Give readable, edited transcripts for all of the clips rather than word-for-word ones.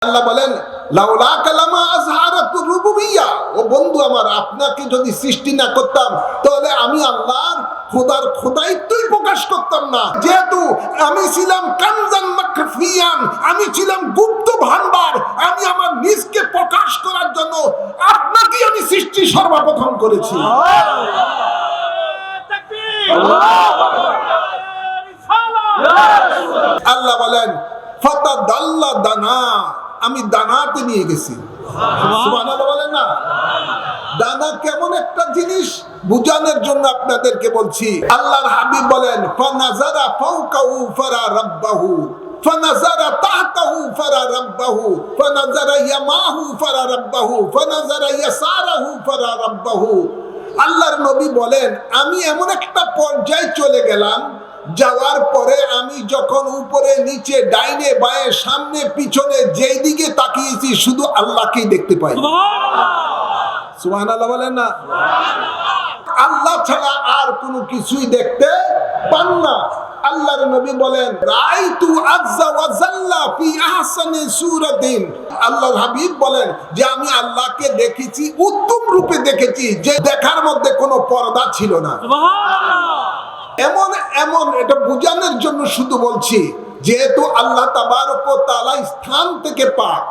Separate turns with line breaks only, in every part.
আল্লাহ বলেন লাউলা কালামা আজহারাতুর রুবুবিয়্যা, ও বন্ধু আমার, আপনাকে যদি সৃষ্টি না করতাম তাহলে আমি আল্লাহর খোদার খোদাইত্বই প্রকাশ করতাম না। যেহেতু আমি ছিলাম কানজান মাখফিয়ান, আমি ছিলাম গুপ্ত ভান্ডার, আমি আমার নিজকে প্রকাশ করার জন্য আপনাকেই আমি সৃষ্টি সর্বপ্রথম করেছি। আল্লাহ বলেন ফাতাদাল্লা দানা, আমি দানাতে নিয়ে গেছি। সুবহানাল্লাহ বলেন না? দানা কেমন একটা জিনিস বুঝানোর জন্য আপনাদেরকে বলছি। আল্লাহর হাবিব বলেন ফানাজারা ফাওকাহু ফারা রাব্বাহু, ফানাজারা তাহতাহু ফারা রাব্বাহু, ফানাজারা ইয়ামাহু ফারা রাব্বাহু, ফানাজারা ইয়াসারাহু ফারা রাব্বাহু। আল্লাহর নবী বলেন আমি এমন একটা পর্যায়ে চলে গেলাম, যাওয়ার পরে আমি যখন উপরে নিচে ডাইনে বায়ে সামনে পিছনে যেই দিকে তাকিয়েছি শুধু আল্লাহকেই দেখতে পাই। সুবহানাল্লাহ বলেন না? আল্লাহ ছাড়া আর কোনো কিছুই দেখতে পান না। আল্লাহর নবী বলেন রাআইতু আযজা ওয়া জাল্লা ফি আহসানি সূরাতিন, আল্লাহর হাবিব বলেন যে আমি আল্লাহকে দেখেছি, উত্তম রূপে দেখেছি, যে দেখার মধ্যে কোনো পর্দা ছিল না। এমন এমন এটা বোঝানোর জন্য শুধু বলছি, যেহেতু আল্লাহ তাবারক ওয়া তাআলা স্থান থেকে পাক,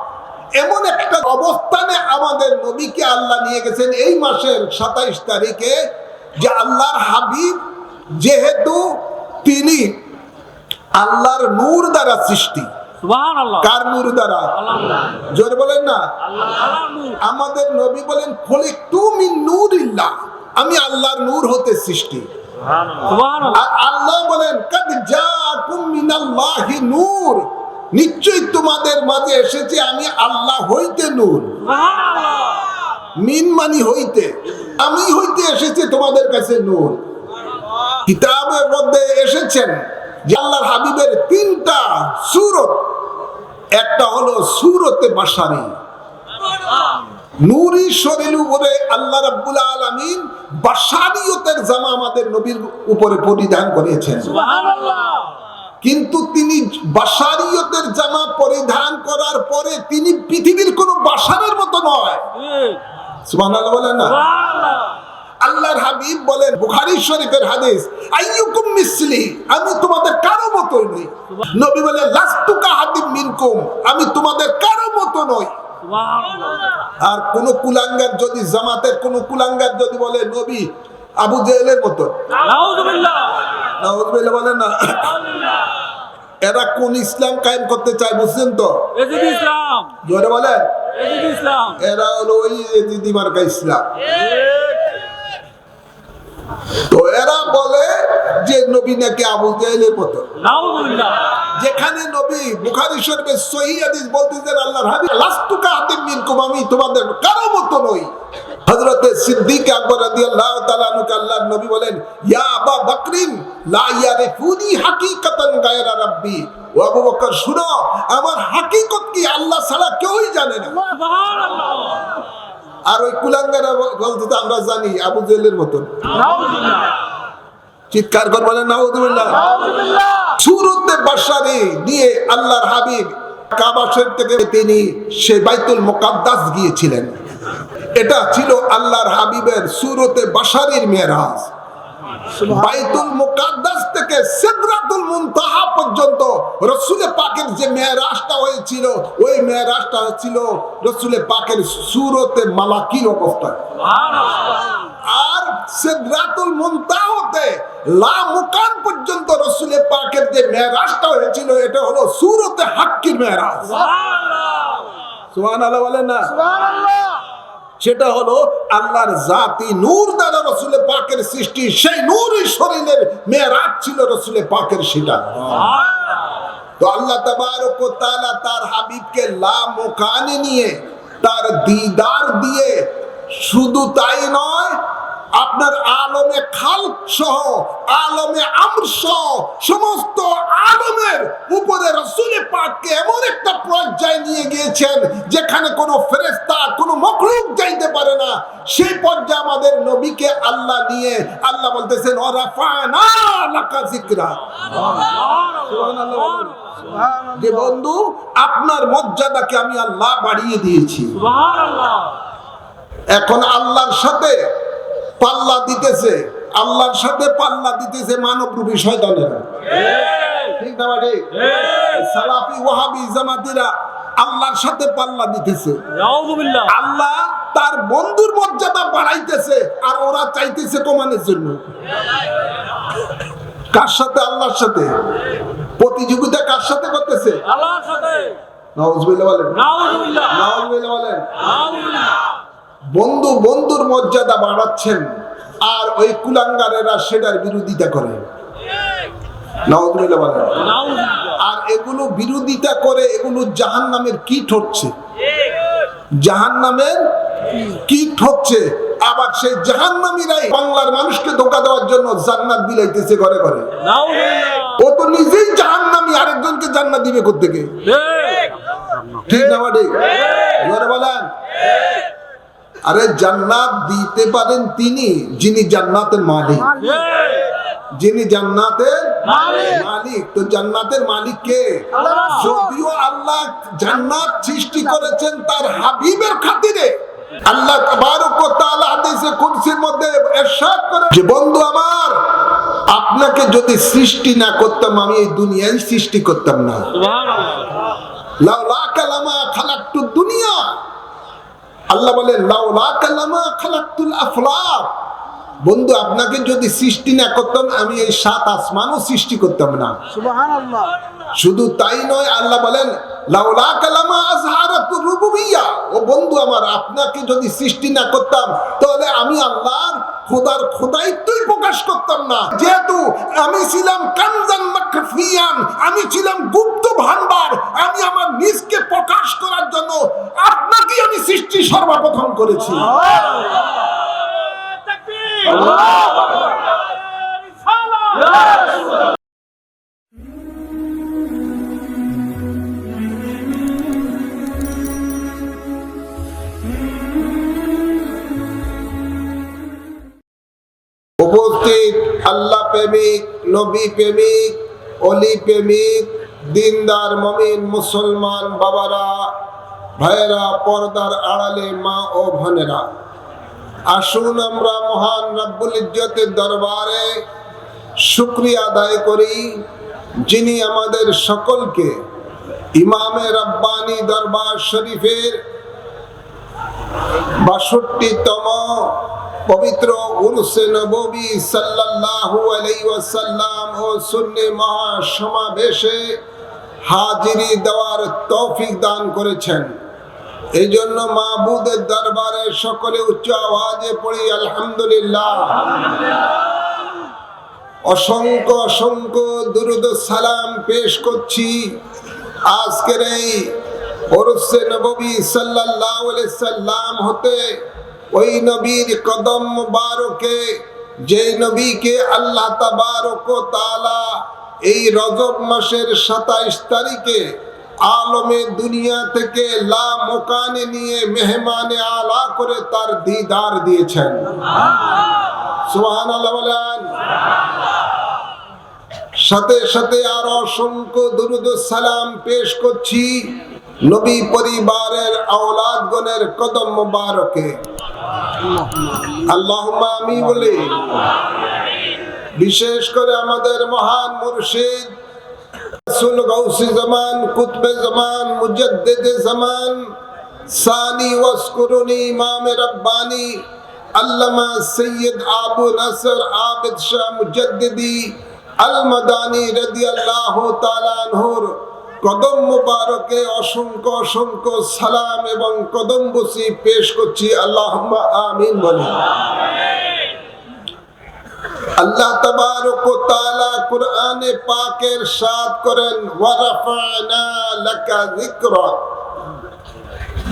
এমন একটা অবস্থানে আমাদের নবীকে আল্লাহ নিয়ে গেছেন এই মাসের 27 তারিখে, যে আল্লাহর হাবিব যেহেতু তিনি আল্লাহর নূর দ্বারা সৃষ্টি। সুবহানাল্লাহ। কার নূর দ্বারা? আল্লাহ। জোরে বলেন না? আল্লাহর নূর। আমাদের নবী বলেন খলিকতু মিন নূরিল্লাহ, আমি আল্লাহর নূর হতে সৃষ্টি। সুবহানাল্লাহ। আর আল্লাহ বলেন কাদ জাআকুম মিনাল্লাহি নূর, নিশ্চয়ই তোমাদের মাঝে এসেছে আমি আল্লাহ হইতে নূর। সুবহানাল্লাহ। মিন মানি হইতে, আমি হইতে এসেছে তোমাদের কাছে নূর। কিতাবের মধ্যে এসেছেন যে আল্লাহর হাবিবের 3টা সূরত, একটা হলো সূরতে বাশারী, নূরি শরীর উপরে আল্লাহ রাব্বুল আলামিন বাশারিয়তের জামা আমাদের নবীর উপরে পরিধান করেছেন। সুবহানাল্লাহ। কিন্তু তিনি বাশারিয়তের জামা পরিধান করার পরে তিনি পৃথিবীর কোনো বাশারের মতো নয়। সুবহানাল্লাহ বলেন না? সুবহানাল্লাহ। আল্লাহর হাবিব বলেন বুখারী শরীফের হাদিস আইয়ুকুম মিসলি, আমি তোমাদের কারো মতো নই। নবী বলেন লাস্তু কাহাদিম মিনকুম, আমি তোমাদের কারো মতো নই। আর কোন কুলাঙ্গার যদি জামাতের কোন কুলাঙ্গার যদি বলে নবী আবু জেহেলের মতো, নাউযুবিল্লাহ, নাউযুবিল্লাহ বলেন না, এরা কোন ইসলাম কায়েম করতে চায় বুঝছেন তো? এজিদ ইসলাম। জোরে বলেন এজিদ ইসলাম। এরা হলো ওই এজিদি মার্কা ইসলাম। তো এরা বলে যে নবী নাকি আবু জেহেলের মতো। নাউযুবিল্লাহ। যেখানে নবী বুখারী শরীফে সহিহ হাদিস বলতেছেন আল্লাহর হাবিব লাস্তু কাহাদিম মিনকুম, আমি তোমাদের কারো মতো নই। হযরত সিদ্দিক আকবর রাদিয়াল্লাহু তাআলা আনহু আল্লাহর নবী বলেন ইয়া আবা বকরিন লা ইয়ারিফুনি হাকিকাতান গায়রা রাব্বি, ও আবু বকর শুনো, আমার হাকিকত কি আল্লাহ ছাড়া কেউই জানে না। সুবহানাল্লাহ। আর ওই কুলাঙ্গারা বলতে আমরা জানি আবু জেহেলের মতো। নাউযুবিল্লাহ। চিৎকার করে বলেন নাউযুবিল্লাহ। নাউযুবিল্লাহ। সূরতে বাশারী দিয়ে আল্লাহর হাবিব কাবা শরীফ থেকে তিনি সেই বাইতুল মুকাদ্দাস গিয়েছিলেন। এটা ছিল আল্লাহর হাবিবের সূরতে বাশারীর মেরাজ। বাইতুল মুকাদ্দাস থেকে সিদরাতুল মুনতাহা পর্যন্ত রাসূল পাকের যে মেরাজটা হয়েছিল, ওই মেরাজটা ছিল রাসূল পাকের সূরতে মালাকির অবস্থায়। সুবহানাল্লাহ। আর সিদরাতুল মুনতাহাতে লা মুকান পর্যন্ত রাসূল পাকের যে মেরাজটা হয়েছিল এটা হলো সূরতে হাক্কির মেরাজ। সুবহানাল্লাহ। সুবহানাল্লাহ বলেন না? সুবহানাল্লাহ। সেটা হলো আল্লাহর জাতি নূর দ্বারা রাসূল পাকের সৃষ্টি, সেই নূরি শরীরের মেরাজ ছিল রাসূল পাকের সেটা। তো আল্লাহ তাবারক ওয়া তাআলা তার হাবিবকে লা মুকানে নিয়ে তার দিদার দিয়ে, শুধু তাই নয়, আপনার আলমে খালক সহ আলমে আমর সহ সমস্ত আলমের উপরে রাসূল পাককে এমন একটা পর্যায়ে নিয়ে গিয়েছেন যেখানে কোনো ফেরেশতা কোনো মাখলুক যাইতে পারে না। সেই পর্যায়ে আমাদের নবীকে আল্লাহ নিয়ে আল্লাহ বলতেছেন ওয়ারাফা'না লাকা যিকরা। সুবহানাল্লাহ। যে বন্ধু আপনার মর্যাদাকে আমি আল্লাহ বাড়িয়ে দিয়েছি। সুবহানাল্লাহ। এখন আল্লাহর সাথে পাল্লা দিতেছে, আল্লাহর সাথে পাল্লা দিতেছে মানবরূপী শয়তানেরা। ঠিক না ভাই? সালাফি ওয়াহাবি জামাতিরা আল্লাহর সাথে পাল্লা দিতেছে। আল্লাহ তার বন্ধুর মর্যাদা বাড়াইতেছে আর ওরা চাইতেছে কমানোর জন্য। কার সাথে? আল্লাহর সাথে। প্রতিযোগিতা কার সাথে করতেছে? আল্লাহর সাথে। নাউজুবিল্লাহ বলেন। নাউজুবিল্লাহ। নাউজুবিল্লাহ বলেন। নাউজুবিল্লাহ। বন্ধু বন্ধুর মর্যাদা বাড়াচ্ছেন আর ওই কুলাঙ্গারেরা সেটার বিরোধিতা করে। নাউজুবিল্লাহ বলেন। আর এগুলো বিরোধিতা করে এগুলো জাহান্নামের কীট হচ্ছে। জাহান্নামের কীট হচ্ছে। আবার সেই জাহান্নামীরাই বাংলার মানুষকে ধোঁকা দেওয়ার জন্য জান্নাত বিলাইতেছে ঘরে ঘরে। ও তো নিজেই জাহান্নামী, আরেকজনকে জান্নাত দিবে কোত্থেকে? ঠিক না ভাই? জোরে বলেন। আরে জান্নাত দিতে পারেন তিনি যিনি জান্নাতের মালিক। যিনি জান্নাতের মালিক। তো জান্নাতের মালিক কে? যদিও আল্লাহ জান্নাত সৃষ্টি করেছেন তার হাবিবের খাতিরে। আল্লাহ তাবারক ওয়া তাআলা হাদিসে কুদসির মধ্যে ইরশাদ করেন যে বন্ধু আমার, আপনাকে যদি সৃষ্টি না করতাম আমি এই দুনিয়ায় সৃষ্টি করতাম না। সুবহানাল্লাহ। লাউলা কালামা খালাকতুদ দুনিয়া। আল্লাহ বলেন লাউলা কালামা খালাকতুল আফলাক। বন্ধু আপনাকে যদি সৃষ্টি না করতাম আমি এই সাত আসমানও সৃষ্টি করতাম না। সুবহানাল্লাহ। শুধু তাই নয়, আল্লাহ বলেন লাউলা কালামা আযহারাতুর রুবুবিয়্যাহ। ও বন্ধু আমার, আপনাকে যদি সৃষ্টি না করতাম তাহলে আমি আল্লাহর খোদার খোদাইত্বই প্রকাশ করতাম না। যেহেতু আমি ছিলাম কানজান মাখফিয়ান, আমি ছিলাম গুপ্ত ভান্ডার, আমি আমার নিজকে প্রকাশ করার জন্য আপনাকেই আমি সৃষ্টি সর্বপ্রথম করেছি। উপস্থিত আল্লাহ প্রেমিক, নবী প্রেমিক, অলি প্রেমিক, দিনদার মুমিন মুসলমান বাবারা, ভাইয়েরা, পর্দার আড়ালে মা ও বোনেরা, আসুন আমরা মহান রব্বুল ইজ্জতের দরবারে শুকরিয়া আদায় করি যিনি আমাদের সকলকে ইমামে রব্বানি দরবার শরীফের ৬২তম পবিত্র উরসে নববী সাল্লাল্লাহু আলাইহি ওয়াসাল্লাম ও সুন্নি মহাসমাবেশে হাজিরি দেওয়ার তৌফিক দান করেছেন। এই জন্য মাবুদের দরবারে সকলে উচ্চ আওয়াজে পড়ি আলহামদুলিল্লাহ। অসংখ্য অসংখ্য দুরূদ ও সালাম পেশ করছি আজকের এই উরসে নববী সাল্লাল্লাহু আলাইহি সাল্লাম হতে ওই নবীর কদম মুবারকে, যে নবীকে আল্লাহ তাবারক ওয়া তাআলা এই রজব মাসের ২৭ তারিখে আলমে দুনিয়া থেকে লা মোকানে নিয়ে মেহমানে আলা করে তার দিদার দিয়েছেন। সুবহানাল্লাহ বলেন। সাথে সাথে আর অসংখ্য দুরূদ ও সালাম পেশ করছি নবী পরিবারের আওলাদগণের কদম মুবারকে। আল্লাহুম্মা আমিন বলি। বিশেষ করে আমাদের মহান মুর্শিদ রাসূল গাউসে জামান, কুতবে জামান, মুজাদ্দিদে জামান, সানি ওয়াসকুরুনি ইমামে রব্বানি আল্লামা সৈয়দ আবু নাসর আবিদ শাহ মুজাদ্দিদি আল মাদানী রাদিয়াল্লাহু তাআলা আনহুর কদম মুবারকে অসংখ্য অসংখ্য সালাম এবং কদম বসি পেশ করছি। আল্লাহুম্মা আমিন বলি। আল্লাহ তাবারক ওয়া তাআলা কুরআনে পাকে ইরশাদ করেন ওয়া রাফা'না লাকা যিকরাক।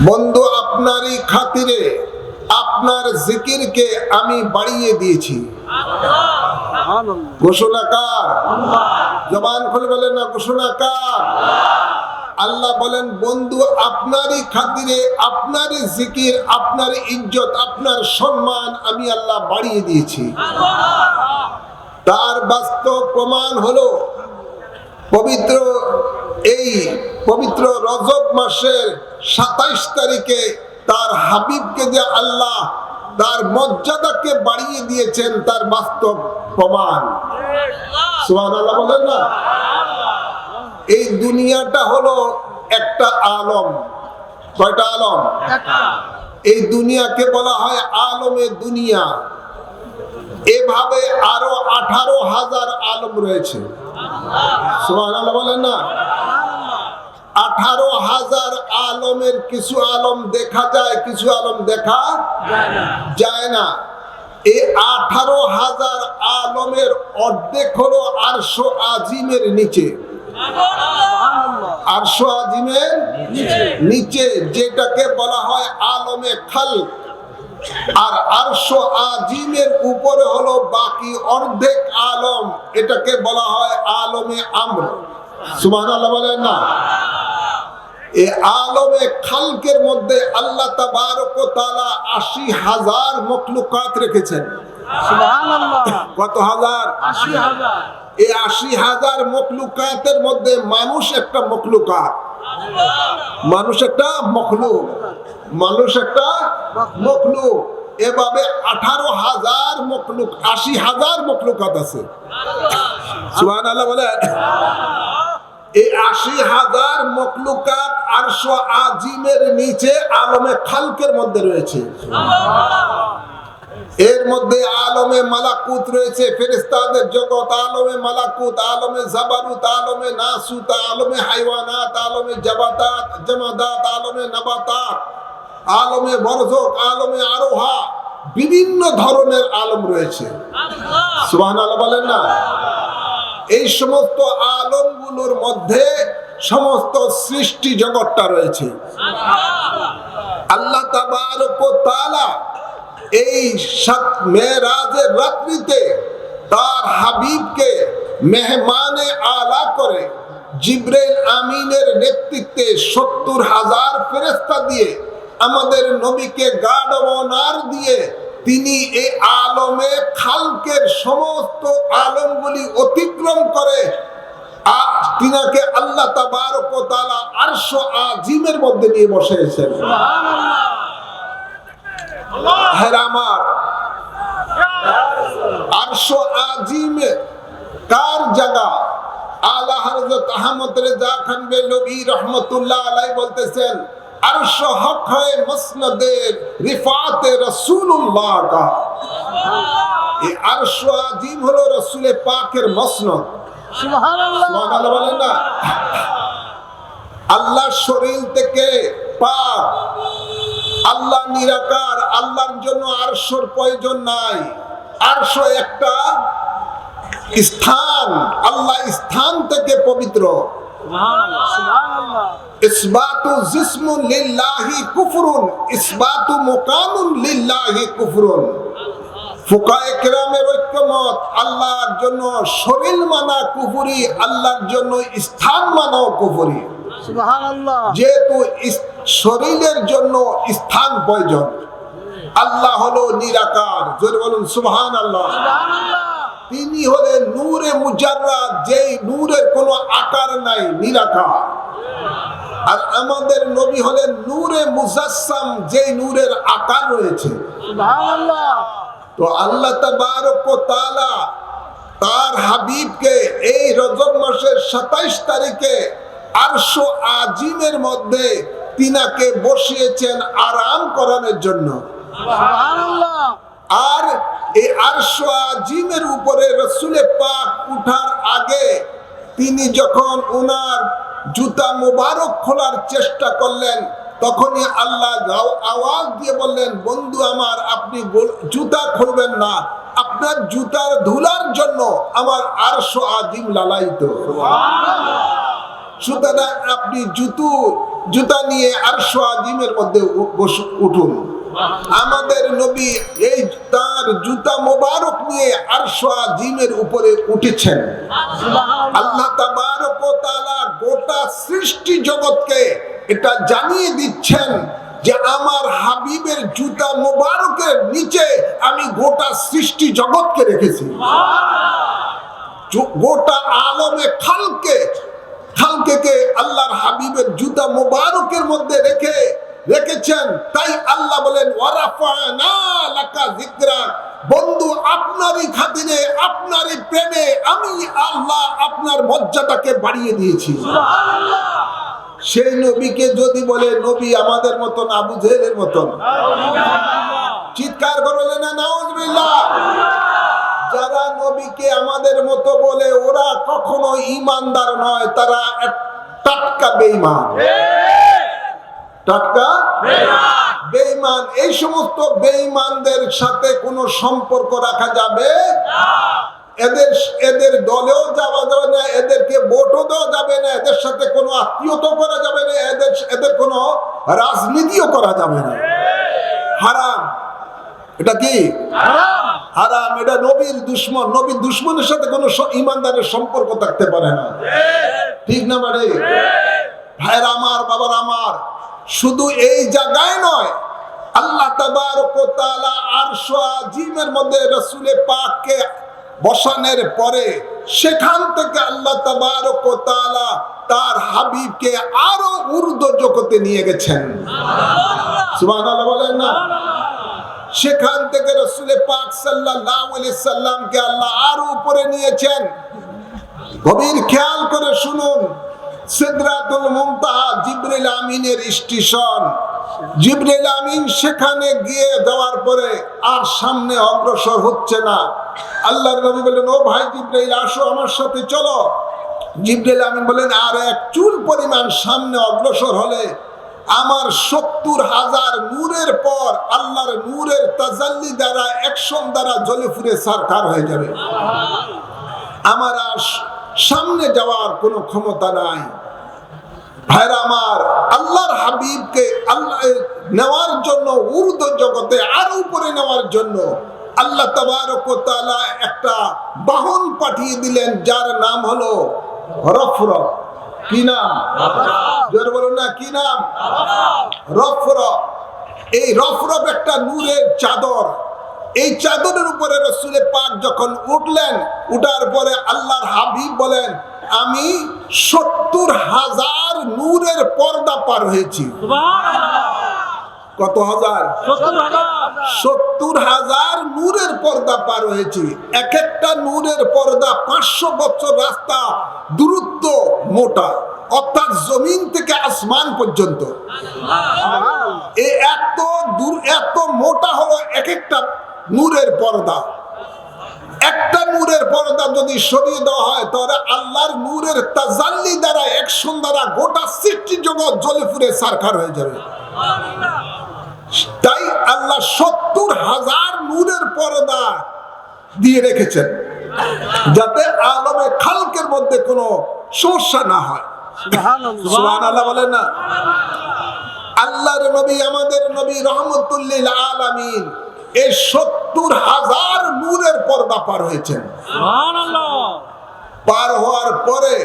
বন্ধু আপনারই খাতিরে আপনার জিকিরকে আমি বাড়িয়ে দিয়েছি। ঘোষণা কার? জবান খুলে বলেন না, ঘোষণা কার? আল্লাহ বলেন বন্ধু আপনারই খাতিরে, আপনারই জিকির, আপনার ইজ্জত, আপনার সম্মান আমি আল্লাহ বাড়িয়ে দিয়েছি। তার বাস্তব প্রমাণ হলো পবিত্র রজব মাসের ২৭ তারিখে তার হাবিবকে যে আল্লাহ তার মর্যাদাকে বাড়িয়ে দিয়েছেন তার বাস্তব প্রমাণ। সুবহানাল্লাহ বলেন না? এই দুনিয়াটা হলো একটা আলম। কয়টা আলম? এই দুনিয়াকে বলা হয় আলমে দুনিয়া। এভাবে আরো 18,000 আলম রয়েছে। সুবহানাল্লাহ বলেন না? 18,000 আলমের কিছু আলম দেখা যায়, কিছু আলম দেখা যায় না। এই 18,000 আলমের অর্ধেক হলো আরশ আজিমের নিচে। আরশ আজিমের নিচে, যেটাকে বলা হয় আলমে খালক। আর আরশ আজিমের উপরে হলো বাকি অর্ধেক আলম, এটাকে বলা হয় আলমে আমর। সুবহানাল্লাহ বলেন না? এই আলমে খালকের মধ্যে আল্লাহ তাবারক ওয়া তাআলা 80,000 মখলুকাত রেখেছেন। সুবহানাল্লাহ। কত হাজার? 80,000। এই 80,000 মখলুকাতের মধ্যে মানুষ একটা মখলুকাত। মানুষ একটা মখলুক। মানুষ একটা মখলুক। এভাবে 18,000 মখলুক, 80,000 মখলুকাত আছে। সুবহানাল্লাহ বলে। এই 80,000 মখলুকাত আরশ আজিমের নিচে আলমে খালকের মধ্যে রয়েছে। এর মধ্যে আলমে মালাকুত রয়েছে, ফেরেশতাদের জগৎ, আলমে মালাকুত, আলমে জাবারুত, আলমে নাসুত, আলমে হাইওয়ানাত, আলমে জামাদাত, আলমে নাবাতাত, আলমে বরজক, আলমে আরোহা, বিভিন্ন ধরনের আলম রয়েছে। সুবহানাল্লাহ বলেন না? এই সমস্ত আলমগুলোর মধ্যে সমস্ত সৃষ্টি জগৎটা রয়েছে। আল্লাহ তাবারক ওয়া তাআলা এই মেরাজের রাত্রিতে তার হাবিবকে মেহমানে আলা করে জিবরাইল আমিনের নেতৃত্বে 70,000 ফেরেশতা দিয়ে আমাদের নবীকে গার্ড অব অনার দিয়ে তিনি এই আলমে খালকের সমস্ত আলমগুলি অতিক্রম করে তিনাকে আল্লাহ তাবারক ওয়া তাআলা আরশ আজিমের মধ্যে নিয়ে বসেছেন। সুবহানাল্লাহ। আমার আরশ আজিমে কার জায়গা? আলা হযরত আহমদ রেজা খান বেলবী রাহমাতুল্লাহ আলাইহি বলতেছেন আরশ হক है মসনদে রিফাত রাসূলুল্লাহ কা। এই আরশ আজিম হলো রাসূল পাকের মসনদ। সুবহানাল্লাহ। সুবহানাল্লাহ বলেন না? আল্লাহর শরীর থেকে পাক, আল্লাহ নিরাকার, আল্লাহর জন্য আরশের প্রয়োজন নাই। আরশ একটা স্থান, আল্লাহ স্থান থেকে পবিত্র। সুবহানাল্লাহ। ইসবাতু জিসমুন লিল্লাহি কুফরুন, ইসবাতু মুকানুন লিল্লাহি কুফরুন। ফুকায়ে কেরামের ঐক্যমত, আল্লাহর জন্য শরীর মানা কুফরি, আল্লাহর জন্য স্থান মানাও কুফরি। সুবহানাল্লাহ। যেহেতু শরীরের জন্য স্থান প্রয়োজন। আল্লাহ হলো নিরাকার, জোরে বলুন সুবহানাল্লাহ। সুবহানাল্লাহ। তিনি হলেন নূরে মুজাররাদ, যেই নূরের কোনো আকার নাই, নিরাকার। আর আমাদের নবী হলেন নূরে মুজাসসাম, যেই নূরের আকার রয়েছে। সুবহানাল্লাহ। তো আল্লাহ তাবারক ওয়া তাআলা তার হাবিবকে এই রজব মাসের 27 তারিখে আরশ আজিমের মধ্যে তিনাকে বসিয়েছেন আরাম করানোর জন্য। সুবহানাল্লাহ। আর এই আরশ আজিমের উপরে রাসূল পাক উঠার আগে তিনি যখন ওনার জুতা মোবারক খোলার চেষ্টা করলেন, তখনই আল্লাহ আওয়াজ দিয়ে বললেন, বন্ধু আমার, আপনি জুতা খুলবেন না, আপনার জুতার ধুলার জন্য আমার আরশ আজিম লালায়িত। সুতরাং আপনি জুতা নিয়ে আরশ আজিমের মধ্যে উঠুন। আমাদের নবী এই তার জুতা মোবারক নিয়ে আরশ আজিমের উপরে উঠেছেন। আল্লাহ তাবারক ওয়া তাআলা গোটা সৃষ্টি জগৎকে এটা জানিয়ে দিচ্ছেন যে আমার হাবিবের জুতা মোবারকের নিচে আমি গোটা সৃষ্টি জগৎকে রেখেছি। গোটা আলমে খালকে আল্লাহর হাবিবের জুতা মোবারকের মধ্যে রেখেছেন। তাই আল্লাহ বলেন ওয়ারাফানা লাকা যিকরাক, বন্ধু আপনারই খাতিরে আপনারই প্রেমে আমি আল্লাহ আপনার মর্যাদাকে বাড়িয়ে দিয়েছি। সেই নবীকে যদি বলে নবী আমাদের মতন, আবু জেহেলের মতন, চিৎকার করলেন না নাউজুবিল্লাহ। যারা নবীকে আমাদের মতো বলে ওরা কখনো ঈমানদার নয়, তারা টাটকা বেঈমান। টাটকা বেঈমান। এই সমস্ত বেঈমানদের সাথে কোনো সম্পর্ক রাখা যাবে না। এদের দলেও যাওয়া যাবে না, এদেরকে ভোটও দেওয়া যাবে না, এদের সাথে কোনো আত্মীয়তা করা যাবে না, এদের কোনো রাজনীতিও করা যাবে না। হারাম। এটা কি হারাম? এটা নবীর দুশমন। নবীর দুশমনের সাথে কোনো ঈমানদারের সম্পর্ক থাকতে পারে না। ঠিক না বাড়ে? ভাইরা আমার, বাবার আমার, শুধু এই জায়গায় নয়, আল্লাহ তাবারক ওয়া তাআলা আরশ আজিমের মধ্যে রাসূল পাককে বসানোর পরে সেখান থেকে আল্লাহ তাবারক ওয়া তাআলা তার হাবিবকে আরো ঊর্ধ্ব জগতে নিয়ে গেছেন। সুবহানাল্লাহ বলেন না? সেখান থেকে রাসূল পাক সাল্লাল্লাহু আলাইহি সাল্লামকে আল্লাহ আরো উপরে নিয়েছেন। গভীর খেয়াল করে শুনুন, সিদরাতুল মুনতাহা জিবরিল আমিনের স্টেশন। জিবরিল আমিন সেখানে গিয়ে যাওয়ার পরে আর সামনে অগ্রসর হচ্ছে না। আল্লাহর নবী বললেন, ও ভাই জিবরাইল, আসো আমার সাথে চলো। জিবরিল আমিন বলেন, আর এক চুল পরিমাণ সামনে অগ্রসর হলে আমার ৭০,০০০ নূরের পর আল্লাহর নূরের তাজাল্লি দ্বারা অ্যাকশন দ্বারা জ্বলে পুড়ে ছারখার হয়ে যাবে। আমার আর সামনে যাওয়ার কোনো ক্ষমতা নাই। ভাইরা আমার, আল্লাহর হাবিবকে আল্লাহ নেওয়ার জন্য, ঊর্ধ্ব জগতে আরো উপরে নেওয়ার জন্য আল্লাহ তাবারক ওয়া তাআলা একটা বাহন পাঠিয়ে দিলেন, যার নাম হলো রফরফ। কি নাম? জোরে বলুন না, কি নাম? রফরফ। এই রফরফ একটা নূরের চাদর। এই চাদরের উপরে রাসূল পাক যখন উঠলেন, উঠার পরে আল্লাহর হাবিব বলেন, আমি ৭০,০০০ নূরের পর্দা পার হয়েছি। কত হাজার? ৭০,০০০ নূরের পর্দা পার হয়েছি। এক একটা নূরের পর্দা ৫০০ বছর রাস্তা দূরত্ব মোটা, অর্থাৎ জমিন থেকে আসমান পর্যন্ত। এত মোটা হলো এক একটা নূরের পর্দা। একটা নূরের পর্দা যদি সরিয়ে দেওয়া হয়, তাহলে আল্লাহর নূরের তাজাল্লি দ্বারা, অ্যাকশন দ্বারা গোটা সৃষ্টি জগৎ জ্বলে পুড়ে ছারখার হয়ে যাবে। তাই আল্লাহ ৭০,০০০ নূরের পর্দা দিয়ে রেখেছেন, যাতে আলমে খালকের মধ্যে কোনো সমস্যা না হয়। সুবহানাল্লাহ বলেন না? আল্লাহর নবী, আমাদের নবী রহমতুল লিল আলামিন, এই ৭০,০০০ নূরের পর্দা পার হয়েছেন। পার হওয়ার পরে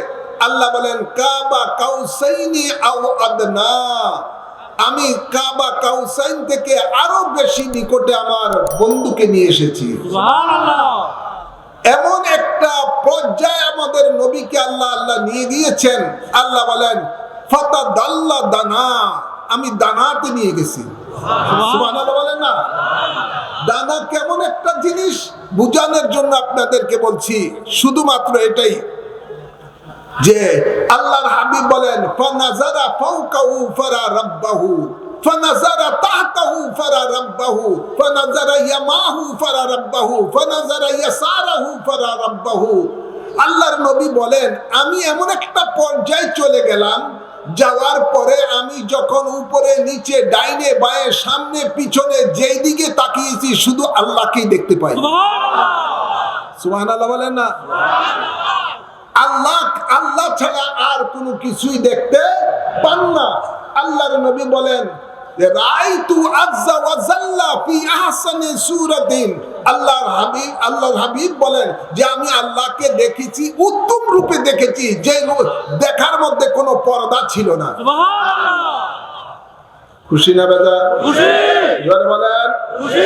আল্লাহ বলেন, কাবা কাউসাইনি আও আদনা, আমি কাবা কাউসাইন থেকে আরো বেশি নিকটে আমার বন্ধুকে নিয়ে এসেছি। এমন একটা পর্যায়ে আমাদের নবীকে আল্লাহ নিয়ে গিয়েছেন। আল্লাহ বলেন, ফাতাদাল্লা দানা, আমি দানাতে নিয়ে গেছি। সুবহানাল্লাহ বলেন না? দানা কেমন একটা জিনিস বুঝানোর জন্য আপনাদেরকে বলছি, শুধুমাত্র এটাই যে আল্লাহর হাবিব বলেন, ফানাজারা ফাওকাহু ফারা রাব্বাহু, ফানাজারা তাহতাহু ফারা রাব্বাহু, ফানাজারা ইয়ামাহু ফারা রাব্বাহু, ফানাজারা ইয়াসারাহু ফারা রাব্বাহু। আল্লাহর নবী বলেন, আমি এমন একটা পর্যায়ে চলে গেলাম, যাওয়ার পরে আমি যখন উপরে নিচে ডাইনে বাঁয়ে সামনে পিছনে যেই দিকে তাকিয়েছি, শুধু আল্লাহকেই দেখতে পাই। সুবহানাল্লাহ বলেন না? আল্লাহ ছাড়া আর কোনো কিছুই দেখতে পান না। আল্লাহর নবী বলেন যে রাআইতু আযজা ওয়া জাল্লা ফি আহসানি সূরাতিন, আল্লাহর হাবিব বলেন যে আমি আল্লাহকে দেখেছি, উত্তম রূপে দেখেছি, যে দেখার মধ্যে কোনো পর্দা ছিল না। সুবহানাল্লাহ। খুশি না বেজা? খুশি। জোরে বলেন খুশি।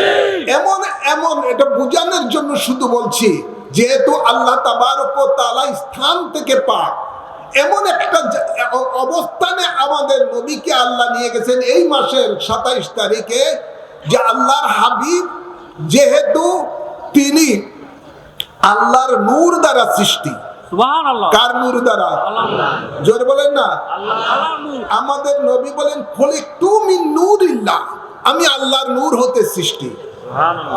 এমন এটা বোঝানোর জন্য শুধু বলছি, যেহেতু আল্লাহ তাবারক ওয়া তাআলা স্থান থেকে পাক, এমন একটা অবস্থানে আমাদের নবীকে আল্লাহ নিয়ে গেছেন এই মাসের 27 তারিখে, যে আল্লাহর হাবিব যেহেতু তিনি আল্লাহর নূর দ্বারা সৃষ্টি। সুবহানাল্লাহ। কার নূর দ্বারা? আল্লাহ। জোরে বলেন না আল্লাহর নূর। আমাদের নবী বলেন খলিকতু মিন নূরিল্লাহ, আমি আল্লাহর নূর হতে সৃষ্টি।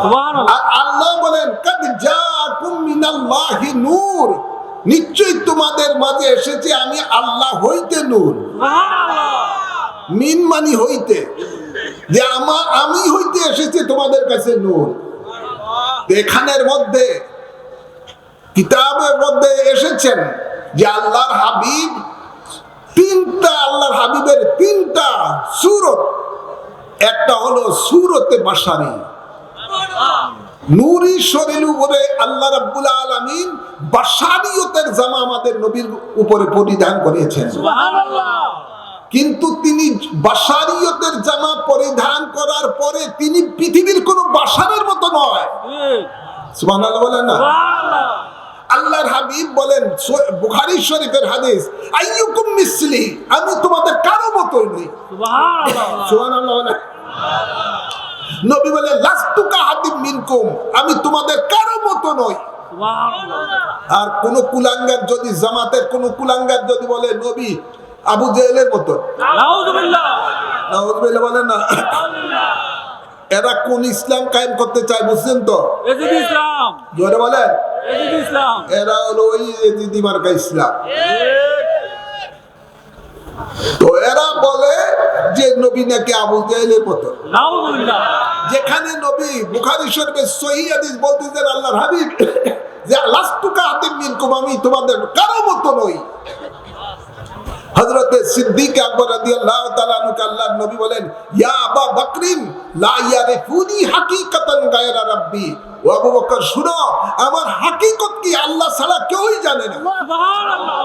সুবহানাল্লাহ। আর আল্লাহ বলেন কাদ জাআকুম মিনাল্লাহি নূর, নিশ্চয়ই তোমাদের মাঝে এসেছে আমি আল্লাহ হইতে নূর। মিন মানি হইতে, যে আমি হইতে এসেছে তোমাদের কাছে নূর। এখানের মধ্যে কিতাবের মধ্যে এসেছেন যে আল্লাহর হাবিব আল্লাহর হাবিবের 3টা সূরত, একটা হলো সূরতে বাশারী, নূরি শরীর উপরে আল্লাহ রাব্বুল আলামিন বাশারিয়তের জামা আমাদের নবীর উপরে পরিধান করেছেন। সুবহানাল্লাহ। কিন্তু তিনি বাশারিয়তের জামা পরিধান করার পরে তিনি পৃথিবীর কোনো বাশারের মতো নয়। সুবহানাল্লাহ বলেন না? সুবহানাল্লাহ। আল্লাহর হাবিব বলেন বুখারী শরীফের হাদিস, আইয়ুকুম মিসলি, আমি তোমাদের কারো মতই নই। সুবহানাল্লাহ। সুবহানাল্লাহ বলেন। নবী বলেন লাস্তু কাহাদিম মিনকুম, আমি তোমাদের কারো মতো নই। সুবহানাল্লাহ। আর কোন কুলাঙ্গার যদি, জামাতের কোন কুলাঙ্গার যদি বলে নবী আবু জেহেলের মতো, নাউযুবিল্লাহ, নাউযুবিল্লাহ বলেন না, এরা কোন ইসলাম কায়েম করতে চায় বুঝছেন তো? এজিদ ইসলাম। জোরে বলেন এজিদ ইসলাম। এরা হলো ওই এজিদি মার্কা ইসলাম। তো এরা বলে যে নবী নাকি আবু জেহেলের মতো। নাউযুবিল্লাহ। যেখানে নবী বুখারী শরীফে সহিহ হাদিস বলতেছেন আল্লাহর হাবিব যে লাস্তু কাহাদিম মিনকুম, আমি তোমাদের কারো মতো নই। হযরত সিদ্দিক আকবর রাদিয়াল্লাহু তাআলা আনহু আল্লাহর নবী বলেন ইয়া আবা বকরিন লা ইয়ারিফুনি হাকিকাতান গায়রা রাব্বি, ও আবু বকর শুনো, আমার হাকিকত কি আল্লাহ ছাড়া কেউই জানে না। সুবহানাল্লাহ।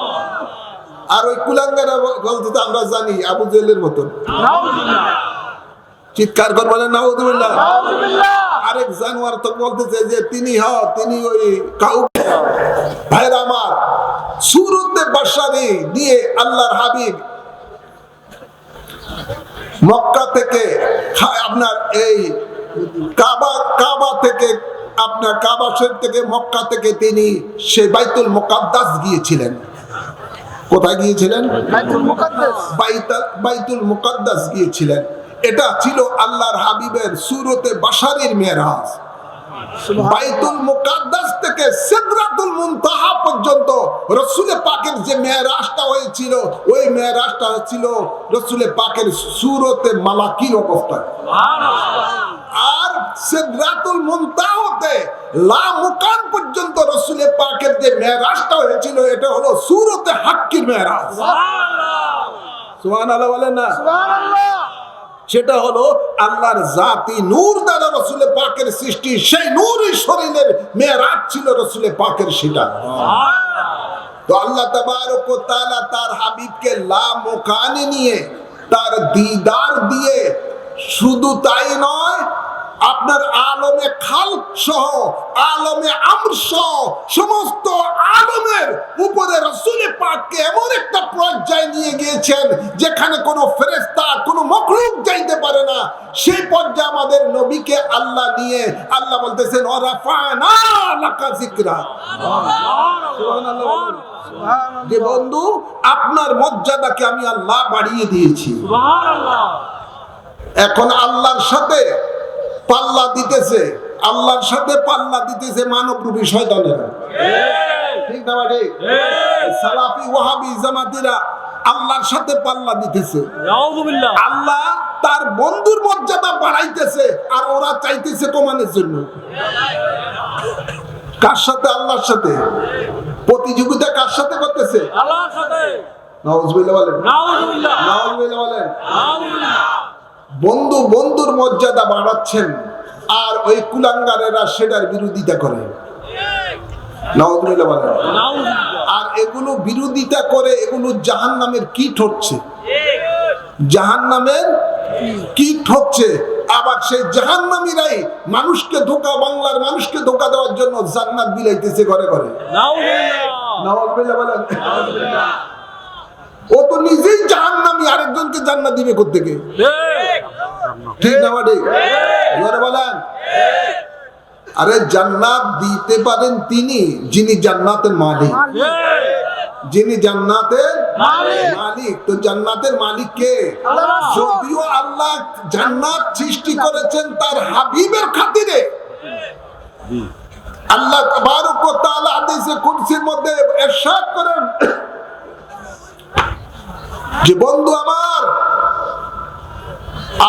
আর ওই কুলাঙ্গারা বলতে আমরা জানি আবু জেহেলের মতো। নাউযুবিল্লাহ। চিৎকার করে বলেন নাউযুবিল্লাহ। নাউযুবিল্লাহ। আরেক জানোয়ার তো বলতেছে যে তিনি ওই ভাইরা আমার সূরতে বাশারী দিয়ে আল্লাহর হাবিব মক্কা থেকে আপনার এই কাবা থেকে, আপনার কাবা শরীফ থেকে, মক্কা থেকে তিনি সেই বাইতুল মুকাদ্দাস গিয়েছিলেন। কোথায় গিয়েছিলেন? বাইতুল মুকাদ্দাস গিয়েছিলেন। এটা ছিল আল্লাহর হাবিবের সূরতে বাশারীর মেরাজ। বাইতুল মুকাদ্দাস থেকে সিদরাতুল মুনতাহা পর্যন্ত রাসূল পাকের যে মেরাজটা হয়েছিল, ওই মেরাজটা ছিল রাসূল পাকের সূরতে মালাকির অবস্থায়। আর সিদরাতুল মুনতাহাতে লা মুকান পর্যন্ত রাসূল পাকের যে মেরাজটা হয়েছিল, এটা হলো সূরতে হাক্কির মেরাজ। সুবহানাল্লাহ। সুবহানাল্লাহ বলেন না? সুবহানাল্লাহ। সেটা হলো আল্লাহর জাতি নূর দ্বারা রাসূল পাকের সৃষ্টি, সেই নূরই শরীরের মেরাজ ছিল রাসূল পাকের। সেটা তো আল্লাহ তাবারক ওয়া তাআলা তার হাবিবকে লা মুকানে নিয়ে তার দিদার দিয়ে, শুধু তাই নয়, আপনার আলমে খালক সহ, আলমে আমর সহ সমস্ত আলমের উপরে রাসূল পাককে এমন একটা পর্যায়ে নিয়ে গিয়েছেন যেখানে কোনো ফেরেশতা, কোনো মাখলুক যাইতে পারে না। সেই পর্যায়ে আমাদের নবীকে আল্লাহ নিয়ে আল্লাহ বলতেছেন ওয়ারাফানা লাকা যিকরা। সুবহানাল্লাহ। যে বন্ধু, আপনার মর্যাদাকে আমি আল্লাহ বাড়িয়ে দিয়েছি। সুবহানাল্লাহ। এখন আল্লাহর সাথে পাল্লা দিতেছে, আল্লাহর সাথে পাল্লা দিতেছে মানবরূপী শয়তানেরা। ঠিক না ভাই? সালাফি ওয়াহাবি জামাতিরা আল্লাহর সাথে পাল্লা দিতেছে। নাউযুবিল্লাহ। আল্লাহ তার বন্ধুর মর্যাদা বাড়াইতেছে আর ওরা চাইতেছে কমানোর জন্য। কার সাথে? আল্লাহর সাথে। প্রতিযোগিতা কার সাথে করতেছে? আল্লাহর সাথে। নাউজুবিল্লাহ বলেন, নাউজুবিল্লাহ বলেন। বন্ধু বন্ধুর মর্যাদা বাড়াচ্ছেন আর ওই কুলাঙ্গারেরা সেটার বিরোধিতা করে। নাউজুবিল্লাহ বলেন। আর এগুলো বিরোধিতা করে এগুলো জাহান্নামের কীট হচ্ছে, জাহান্নামের কীট হচ্ছে। আবার সেই জাহান্নামীরাই মানুষকে ধোঁকা, বাংলার মানুষকে ধোঁকা দেওয়ার জন্য জান্নাত বিলাইতেছে ঘরে ঘরে। নাউজুবিল্লাহ বলেন। ও তো নিজেই জাহান্নামী, আরেকজনকে জান্নাত দিবে কোত্থেকে? ঠিক না ঠিক? জোরে বলেন। আরে জান্নাত দিতে পারেন তিনি যিনি জান্নাতের মালিক, যিনি জান্নাতের মালিক। তো জান্নাতের মালিক কে? যদিও আল্লাহ জান্নাত সৃষ্টি করেছেন তার হাবিবের খাতিরে। আল্লাহ তাবারক ওয়া তাআলা হাদিসে কুদসির মধ্যে ইরশাদ করেন যে বন্ধু আমার,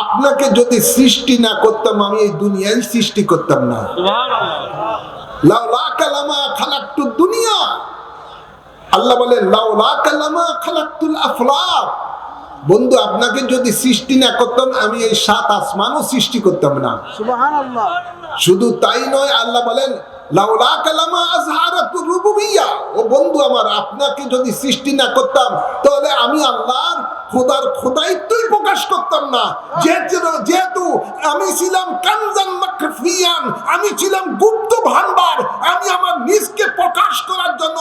আপনাকে যদি সৃষ্টি না করতাম আমি এই দুনিয়ায় সৃষ্টি করতাম না। লাউলা কালামা খালাকতুদ দুনিয়া, আল্লাহ বলেন লাউলা কালামা খালাকতুল আফলাক। বন্ধু আপনাকে যদি সৃষ্টি না করতাম আমি এই সাত আসমানও সৃষ্টি করতাম না। সুবহানাল্লাহ। শুধু তাই নয়, আল্লাহ বলেন লাউলা কালামা আজহারাতুর রুবুবিয়্যাহ। ও বন্ধু আমার, আপনাকে যদি সৃষ্টি না করতাম তাহলে আমি আল্লাহর খোদার খোদাইত্বই প্রকাশ করতাম না। যেহেতু আমি ছিলাম কানজান মাখফিয়ান, আমি ছিলাম গুপ্ত ভান্ডার, আমি আমার নিজকে প্রকাশ করার জন্য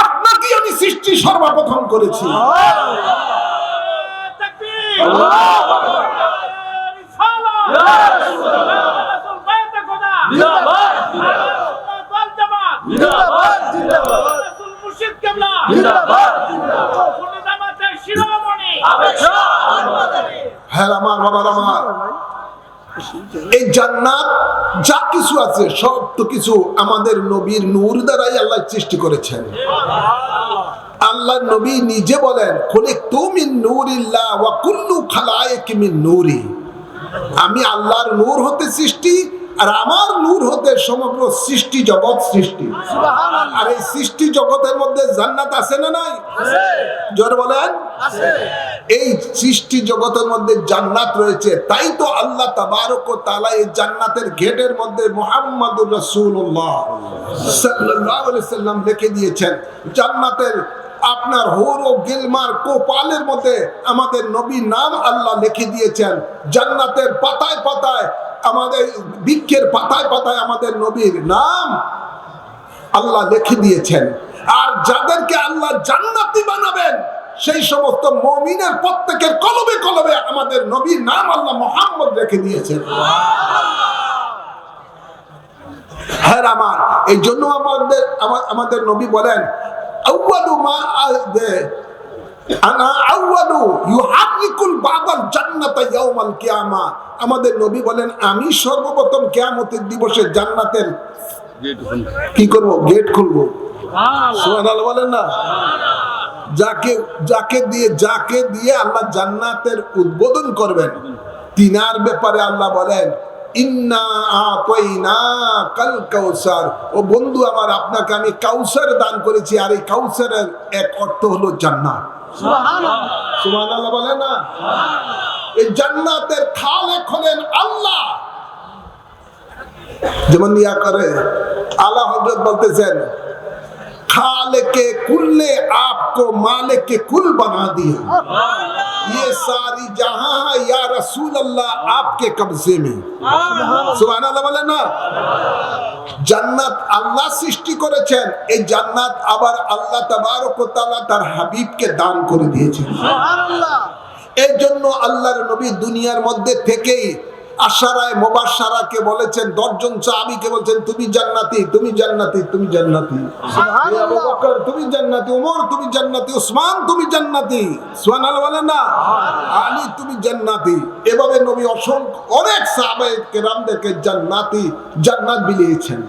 আপনাকে আমি সৃষ্টি সর্বপ্রথম করেছি। হ্যাঁ আমার বাবার, আমার এই জান্নাত যা কিছু আছে সব তো কিছু আমাদের নবীর নূর দ্বারাই আল্লাহ সৃষ্টি করেছেন। আল্লাহ নবী নিজে বলেন খুলিকতু মিন নূরিল্লাহ ওয়া কুল্লু খালায়েকি মিন নূরি। আমি আল্লাহর নূর হতে সৃষ্টি আর আমার নূর হতে সমগ্র সৃষ্টি জগৎ সৃষ্টি। আর এই সৃষ্টি জগতের মধ্যে জান্নাত আছে না নাই? জোরে বলেন। এই সৃষ্টি জগতের মধ্যে জান্নাত রয়েছে, তাই তো আল্লাহ তাবারক ওয়া তাআলা এই জান্নাতের গেটের মধ্যে মুহাম্মাদুর রাসূলুল্লাহ সাল্লাল্লাহু আলাইহি সাল্লাম লিখে দিয়েছেন। জান্নাতের আপনার হোর ও গিলমার কোপালের মধ্যে আমাদের নবীর নাম আল্লাহ লিখে দিয়েছেন। জান্নাতের পাতায় পাতায়, আমাদের বৃক্ষের পাতায় পাতায় আমাদের নবীর নাম আল্লাহ লিখে দিয়েছেন। আর যাদেরকে আল্লাহ জান্নাতি বানাবেন সেই সমস্ত মুমিনের প্রত্যেকের কলবে কলবে আমাদের নবীর নাম আল্লাহ মুহাম্মদ রেখে দিয়েছেন। হ্যাঁ আমার, এই জন্য আমাদের নবী বলেন আউয়ালু মা আনা আউয়ালু ইউহারিকুল বাবাল জান্নাতা ইয়াউমাল কিয়ামা। আমাদের নবী বলেন আমি সর্বপ্রথম কিয়ামতের দিবসে জান্নাতের কি করব? গেট খুলব। সুবহানাল্লাহ বলেন না? যাকে দিয়ে আল্লাহ জান্নাতের উদ্বোধন করবেন তিনার ব্যাপারে আল্লাহ বলেন ইন্না আতাইনাকাল কাউসার। ও বন্ধু আমার, আপনাকে আমি কাউসার দান করেছি। আর এই কাউসারের এক অর্থ হলো জান্নাত। সুবহানাল্লাহ, সুবহানাল্লাহ বলেন না? এই জান্নাতের খালেক হলেন আল্লাহ। যেমন ইয়া করে আলা হযরত বলতেছেন खालिके कुल ने आपको मालिक कुल बना दिया, ये सारी जहां है या रसूल अल्लाह आपके कब्जे में। सुभान अल्लाह বলেন না? জান্নাত আল্লাহ সৃষ্টি করেছেন, এই জান্নাত আবার আল্লাহ তাবারক ওয়া তাআলা তার হাবিবকে দান করে দিয়েছেন। সুবহানাল্লাহ। এই জন্য আল্লাহর নবী দুনিয়ার মধ্যে থেকেই আশারায়ে মুবাশশারাকে বলেছেন, 10 জন সাহাবীকে বলেছেন তুমি জান্নাতি, তুমি জান্নাতি, তুমি জান্নাতি। সুবহানাল্লাহ। আবু বকর তুমি জান্নাতি, ওমর তুমি জান্নাতি, ওসমান তুমি জান্নাতি। সুবহানাল্লাহ বলেন না? আলী তুমি জান্নাতি। এভাবে নবী অসংখ্য অনেক সাহাবায়ে কেরামদেরকে জান্নাত বিলিয়েছেন।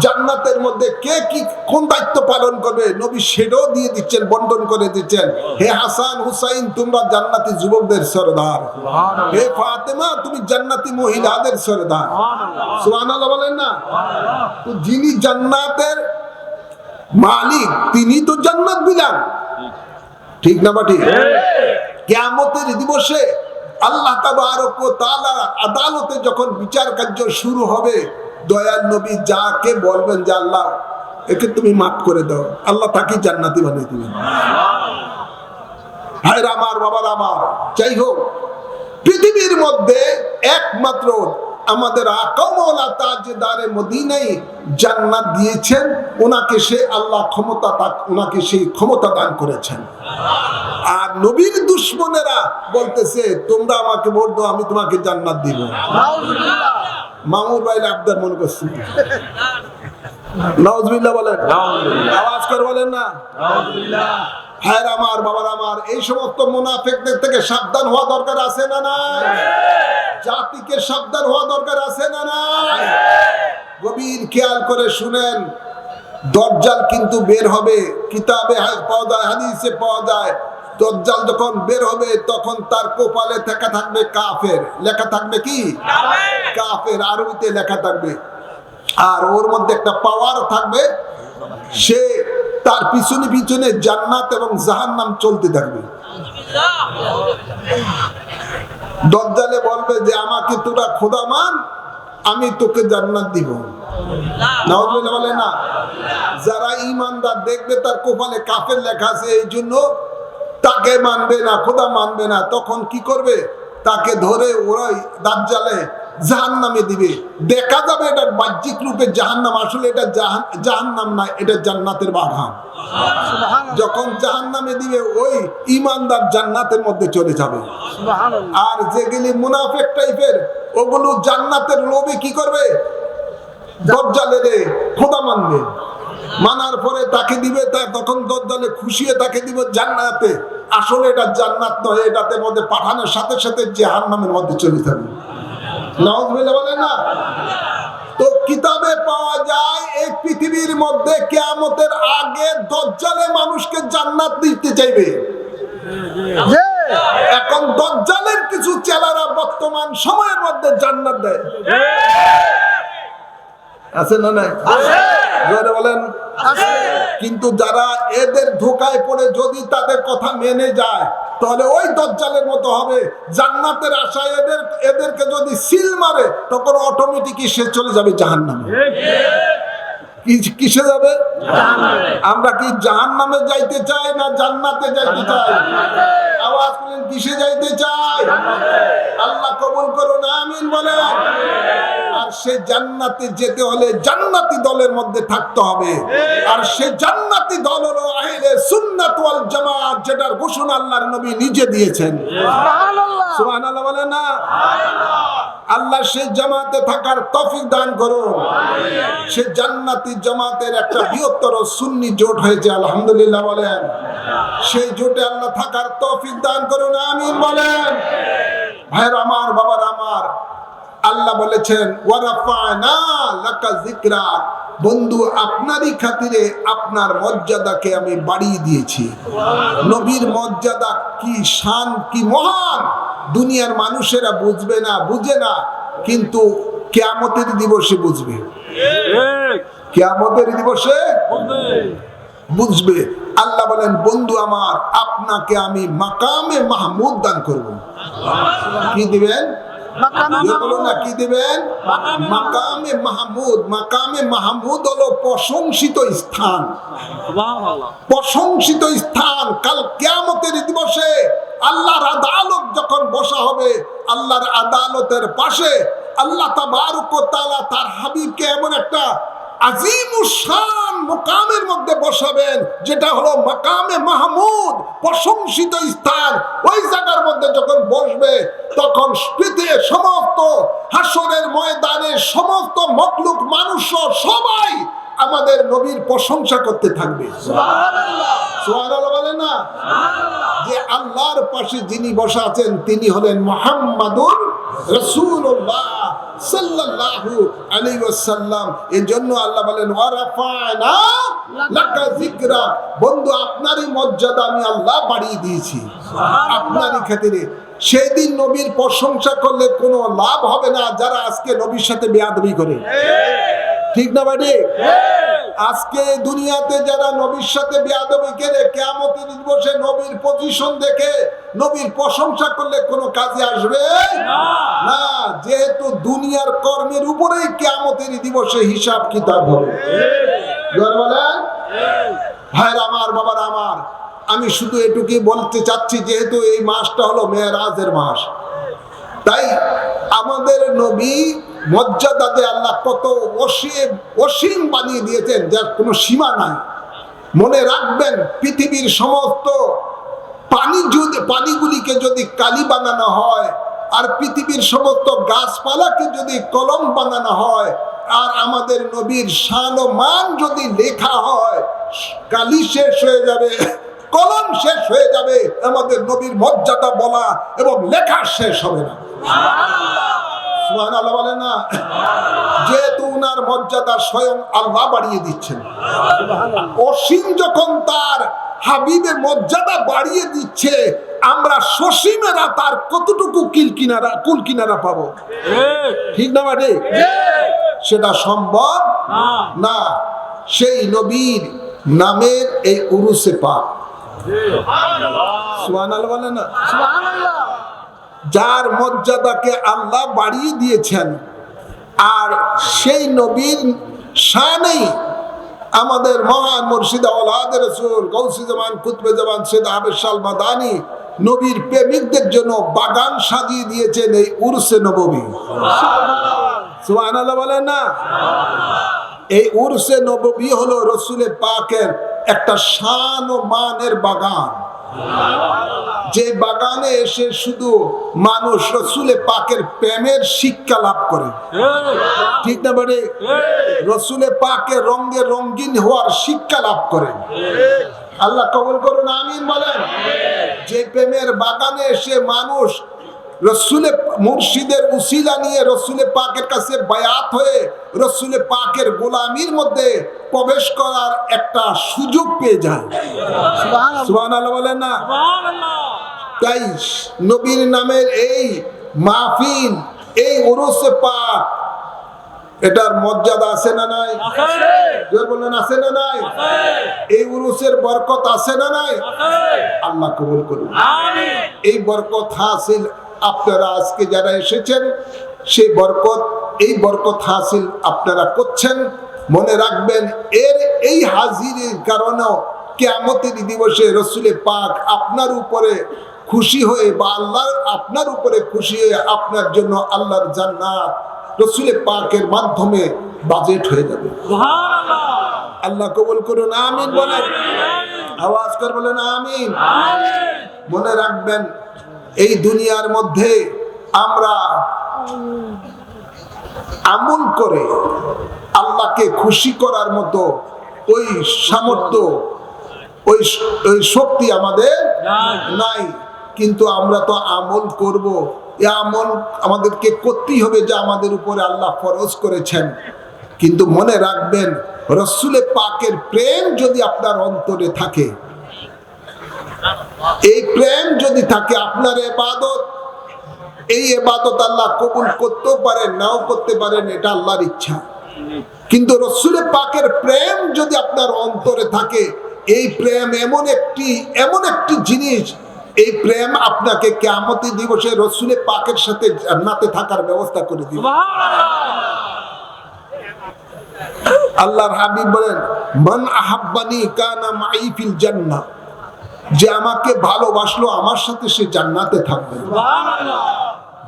জান্নাতের মধ্যে কে কি কোন দায়িত্ব পালন করবে নবী সেটাও দিয়ে দিচ্ছেন, বন্টন করে দিচ্ছেন। হে হাসান হুসাইন তোমরা জান্নাতি যুবকদের সরদার, হে ফাতেমা তুমি জান্নাতি মহিলাদের সরদার। সুবহানাল্লাহ বলেন না? তো যিনি জান্নাতের মালিক তিনি তো জান্নাত বিলান। ঠিক না বাটি? কিয়ামতের দিবসে আল্লাহ তাবারক ওয়া তাআলা আদালতে যখন বিচার কার্য শুরু হবে, দয়াল নবী যাকে বলবেন যে আল্লাহ একে তুমি মাফ করে দাও, আল্লাহ তাকে জান্নাতি বানিয়ে দিবেন। ভাইরা আমার, বাবার আমার, যাই হোক, পৃথিবীর মধ্যে একমাত্র আমাদের আকা মাওলা তাজদারে মদিনাই জান্নাত দিয়েছেন, ওনাকে সে আল্লাহ ওনাকে সেই ক্ষমতা দান করেছেন। আর নবীর দুশমনেরা বলতেছে তোমরা আমাকে ভোট দাও, আমি তোমাকে জান্নাত দিব। মামুর ভাই আবদার মনে করছি, নাউজুবিল্লাহ বলেন, আওয়াজ করে বলেন না। হ্যাঁ আমার, বাবার আমার, এই সমস্ত মুনাফিকদের থেকে সাবধান হওয়া দরকার আছে না নাই? জাতিকে সাবধান হওয়া দরকার আছে না নাই? গভীর খেয়াল করে শুনেন, দজ্জাল কিন্তু বের হবে, কিতাবে পাওয়া যায়, হাদিসে পাওয়া যায়। দজ্জাল যখন বের হবে তখন তার কপালে লেখা থাকবে কাফের, লেখা থাকবে কি? কাফের, আরবিতে লেখা থাকবে। আর ওর মধ্যে একটা পাওয়ার থাকবে, সে তার পিছনে পিছনে জান্নাত এবং জাহান্নাম চলতে থাকবে। দজ্জালে বলবে যে আমাকে তোরা খোদা মান, আমি তোকে জান্নাত দিব। নাউজুবিল্লাহ বলে না। যারা ঈমানদার দেখবে তার কপালে কাফের লেখা আছে, এই জন্য তাকে মানবে না, খোদা মানবে না। তখন কি করবে? তাকে ধরে ওরাই দাজ্জালে জাহান্নামে দিবে। দেখা যাবে এটা বাহ্যিক রূপে জাহান্নাম, আসলে এটা জাহান্নাম না, এটা জান্নাতের বাগান। যখন জাহান্নামে দিবে ওই ঈমানদার জান্নাতের মধ্যে চলে যাবে। আর যেগুলি মুনাফিক টাইপের, ওগুলো জান্নাতের লোভে কি করবে? দজ্জালের খোদা মানবে। মানার পরে তাকে দিবে, তখন দজ্জালে খুশিয়ে তাকে দিবে জান্নাতে। আসলে এটা জান্নাত নয়, এটাতে মধ্যে পাঠানোর সাথে সাথে জাহান্নামের মধ্যে চলে যাবে। নাউজুবিল্লাহ বলে না। তো কিতাবে পাওয়া যায় এই পৃথিবীর মধ্যে কিয়ামতের আগে দজ্জালে মানুষকে জান্নাত দিতে চাইবে। এখন দজ্জালের কিছু চেলারা বর্তমান সময়ের মধ্যে জান্নাত দেয়, আছে না নাই? জোরে বলেন। কিন্তু যারা এদের ধোঁকায় পড়ে যদি তাদের কথা মেনে যায়, তাহলে ওই দজ্জালের মতো হবে। জান্নাতের আশায় এদেরকে যদি সিল মারে, তখন অটোমেটিকই সে চলে যাবে জাহান্নামে। কিসে যাবে? আমরা কি জাহান্নামে যাইতে চাই না জান্নাতে যাইতে চাই? আওয়াজ করেন, কিসে যাইতে চাই? আল্লাহ কবুল করুন, আমিন বলেন। আর সে জান্নাতে যেতে হলে জান্নাতি দলের মধ্যে থাকতে হবে। আর সে জান্নাতি দল হলো আহলে সুন্নাত ওয়াল জামাত, যেটার ঘোষণা আল্লাহর নবী নিজে দিয়েছেন। সুবহানাল্লাহ, সুবহানাল্লাহ বলে না। আল্লাহ সেই জামাতে থাকার তৌফিক দান করুন। সে জান্নাতি জামাতের একটা বৃহত্তর সুন্নি জোট হয়েছে, আলহামদুলিল্লাহ বলেন। সেই জোটে আল্লাহ থাকার তৌফিক দান করুন, আমিন বলেন। ভাইরা আমার, বাবার আমার, আল্লাহ বলেছেন ওয়ারাফানা লাকা যিকরাক, বন্ধু আপনারই খাতিরে আপনার মর্যাদাকে আমি বাড়িয়ে দিয়েছি। নবীর মর্যাদা কি শান, কি মহান, দুনিয়ার মানুষেরা বুঝবে না, বুঝে না, কিন্তু কিয়ামতের দিবসে বুঝবে। কিয়ামতের দিবসে বুঝবে। আল্লাহ বলেন বন্ধু আমার, আপনাকে আমি মাকামে মাহমুদ দান করব। কি দিবেন? কি দিবেন? মাকামে মাহমুদ। মাকামে মাহমুদ হলো প্রশংসিত স্থান, প্রশংসিত স্থান। কাল কিয়ামতের দিবসে আল্লাহর আদালত যখন বসা হবে, আল্লাহর আদালতের পাশে আল্লাহ তাবারক ওয়া তাআলা তার হাবিবকে এমন একটা আজিমুশান মুকামের মধ্যে বসাবেন, যেটা হলো মাকামে মাহমুদ, প্রশংসিত স্থান। ওই জায়গার মধ্যে যখন বসবে, তখন পৃথিবীর সমস্ত হাসরের ময়দানে সমস্ত মখলুক, মানুষ সবাই আমাদের নবীর প্রশংসা করতে থাকবে। সুবহানাল্লাহ, সুবহানাল্লাহ বলেন না। যে আল্লাহর পাশে যিনি বসা আছেন তিনি হলেন মুহাম্মাদুর রাসূলুল্লাহ সাল্লাল্লাহু আলাইহি ওয়াসাল্লাম। এজন্য আল্লাহ বলেন ওয়ারাফানা লাকা যিকরাক, বন্ধু আপনারই মর্যাদা আমি আল্লাহ বাড়িয়ে দিয়েছি আপনারই খাতিরে। সেই দিন নবীর প্রশংসা করলে কোনো লাভ হবে না যারা আজকে নবীর সাথে বেয়াদবি করে। ঠিক না বাড়ি? আজকে দুনিয়াতে যারা নবীর সাথে বেয়াদবি করে কিয়ামতের দিবসে নবীর পজিশন দেখে নবীর প্রশংসা করলে কোনো কাজে আসবে না। যেহেতু দুনিয়ার কর্মের উপরেই কিয়ামতের দিবসে হিসাব কিতাব হবে। বলেন ভাইরা আমার, বাবার আমার, আমি শুধু এটুকুই বলতে চাচ্ছি, যেহেতু এই মাসটা হলো মেরাজের মাস, তাই আমাদের নবী মর্যাদাতে আল্লাহ কত অসীম বানিয়ে দিয়েছেন, যার কোনো সীমা নাই। মনে রাখবেন, পৃথিবীর সমস্ত পানিগুলিকে যদি কালি বানানো হয়, আর পৃথিবীর সমস্ত গাছপালাকে যদি কলম বানানো হয়, আর আমাদের নবীর শান ও মান যদি লেখা হয়, কালি শেষ হয়ে যাবে, কলম শেষ হয়ে যাবে, আমাদের নবীর মর্যাদা বলা এবং লেখা শেষ হবে না। সুবহানাল্লাহ বলে না? যেহেতু উনার মর্যাদা স্বয়ং আল্লাহ বাড়িয়ে দিচ্ছেন, অসীম যখন তার হাবিবের মর্যাদা বাড়িয়ে দিচ্ছে, আমরা সসীমেরা তার কতটুকু কুল কিনারা পাবো? ঠিক না বাড়ি? সেটা সম্ভব না। সেই নবীর নামের এই উরুসে পাক, সুবহানাল্লাহ বলে না? যার মর্যাদাকে আল্লাহ বাড়িয়ে দিয়েছেন, আর সেই নবীর শানেই আমাদের মহান মুর্শিদ আওলাদ রাসূল গৌসে জামান কুতবে জামান সৈয়দ আহমদ শাহ মাদানী নবীর প্রেমিকদের জন্য বাগান সাজিয়ে দিয়েছেন এই উরসে নববী। সুবহানাল্লাহ বলেন না? এই উরসে নববী হলো রসুলের পাকের একটা শান ও মানের বাগান, যে বাগানে এসে শুধু মানুষ রসুলে পাকের প্রেমের শিক্ষা লাভ করে। ঠিক না বাড়ি? রসুলে পাকের রঙে রঙিন হওয়ার শিক্ষা লাভ করে। আল্লাহ কবুল করুন, আমিন বলেন। যে প্রেমের বাগানে এসে মানুষ রসুলে মুর্শিদের উসিলা নিয়ে রসুলে পাকের কাছে বায়াত হয়ে রসুলে পাকের গোলামির মধ্যে প্রবেশ করার একটা সুযোগ পেয়ে যায়। সুবহানাল্লাহ বলেন না? তাই নবীর নামের এই মাহফিল, এই উরুসে পাক, এটার মর্যাদা আছে না নাই? বললেন আছে না নাই? এই উরুসের বরকত আছে না নাই? আল্লাহ কবুল করুন। এই বরকত হাসিল আপনারা আজকে যারা এসেছেন, সেই বরকত, এই বরকত হাসিল আপনারা করছেন। মনে রাখবেন, এই হাজিরের কারণেও কিয়ামতের দিবসে রসুলে পাক আপনার উপরে খুশি হয়ে, বা আল্লাহ আপনার উপরে খুশি হয়ে আপনার জন্য আল্লাহর জান্নাত রসুলে পাকের মাধ্যমে বাজেট হয়ে যাবে। আল্লাহ কবুল করুন, আমিন বলেন। আওয়াজ করে বলেন আমিন। মনে রাখবেন, এই দুনিয়ার মধ্যে আমরা আমল করে আল্লাহকে খুশি করার মতো ওই সামর্থ্য, ওই শক্তি আমাদের নাই। কিন্তু আমরা তো আমল করব, এই আমল আমাদেরকে করতেই হবে, যে আমাদের উপরে আল্লাহ ফরজ করেছেন। কিন্তু মনে রাখবেন, রসুলে পাকের প্রেম যদি আপনার অন্তরে থাকে, এই প্রেম যদি থাকে, আপনার ইবাদত, এই ইবাদত আল্লাহ কবুল করতেও পারেন, নাও করতে পারেন, এটা আল্লাহর ইচ্ছা। কিন্তু রসুলে পাকের প্রেম যদি আপনার অন্তরে থাকে, এই প্রেম এমন একটি জিনিস, এই প্রেম আপনাকে কিয়ামতের দিবসে রসুলে পাকের সাথে জান্নাতে থাকার ব্যবস্থা করে দিবে। আল্লাহর হাবিব বলেন, মান আহাব্বানি কানা মাই ফিল জান্নাহ, যে আমাকে ভালোবাসলো আমার সাথে সে জান্নাতে থাকবে।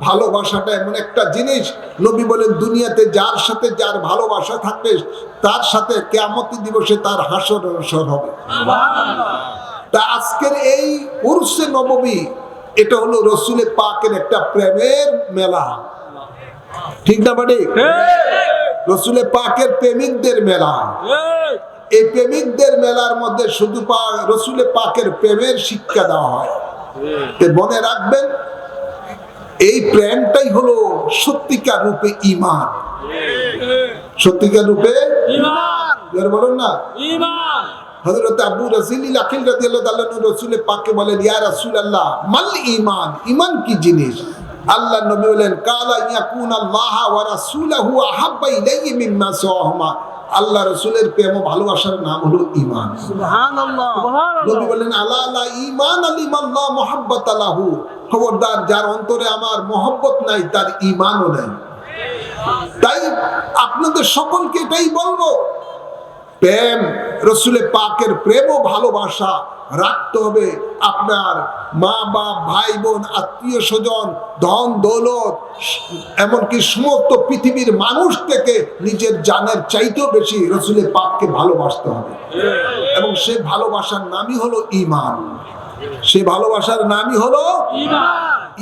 ভালোবাসাটা এমন একটা জিনিস, নবী বলেন, দুনিয়াতে যার সাথে যার ভালোবাসা থাকবে, তার সাথে কিয়ামতের দিবসে তার হাসর হাসর হবে। তা আজকের এই উরসে নববী, এটা হলো রসুলে পাকের একটা প্রেমের মেলা। ঠিক না বাড়ি? রসুলে পাকের প্রেমিকদের মেলা। এই প্রেমিকদের মেলার মধ্যে শুধু রসুলে পাকের প্রেমের শিক্ষা দেওয়া হয়। মনে রাখবেন, এই প্রেমটাই হলো সত্যিকার রূপে ঈমান। সত্যিকার রূপে ঈমান, বলুন না ঈমান। হযরত আবু রাসিল আখিল রাদিয়াল্লাহু তাআলা রসুলে পাককে বলেন, ইয়া রাসূলুল্লাহ, মাল ঈমান, ঈমান কি জিনিস? আল্লাহ নবী বলেন কালা ইয়াকুনাল্লাহ ওয়া রাসূলুহু আহাব্বা ইলাইহি মিম্মা সাওয়াহুমা, আল্লাহ রাসূলের প্রেম ও ভালোবাসার নাম হলো ঈমান।
সুবহানাল্লাহ।
নবী বলেন আলা লা ঈমান লিমাল্লাহ মুহাব্বাতা লাহু, খবরদার যার অন্তরে আমার মহব্বত নাই তার ঈমানও নাই। তাই আপনাদের সকলকে এটাই বলবো, প্রেম রাসূলের পাকের প্রেম ও ভালোবাসা রাখতে হবে। আপনার মা বাপ, ভাই বোন, আত্মীয় স্বজন, ধন দৌলত, এমনকি সমস্ত পৃথিবীর মানুষ থেকে নিজের জানের চাইতেও বেশি রাসূলের পাককে ভালোবাসতে হবে। এবং সে ভালোবাসার নামই হলো ঈমান। সে ভালোবাসার নামই হলো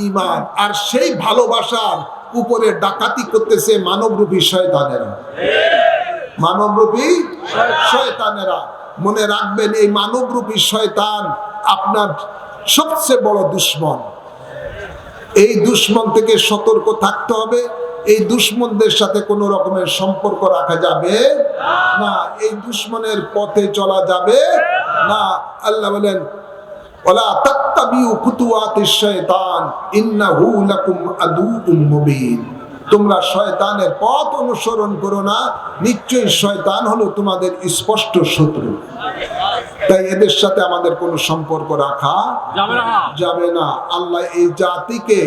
ঈমান। আর সেই ভালোবাসার উপরে ডাকাতি করতেছে মানবরূপী শয়তানেরা। মানবরূপী শয়তানেরা, মনে রাখবেন এই মানবরূপী শয়তান আপনার সবচেয়ে বড় দুশমন। এই দুশমন থেকে সতর্ক থাকতে হবে। এই দুশমনদের সাথে কোনো রকমের সম্পর্ক রাখা যাবে না, এই দুশমনের পথে চলা যাবে না। আল্লাহ বলেন ওয়ালা তাত্তাবিউ খুতুওয়াতিশ শায়তান ইন্নাহু লাকুম আদুউম মুবিন, তোমরা শয়তানের পথ অনুসরণ করো না, নিশ্চয়ই শয়তান হলো তোমাদের স্পষ্ট শত্রু। তাই এদের সাথে আমাদের কোনো সম্পর্ক রাখা যাবে না। আল্লাহ এই জাতিকে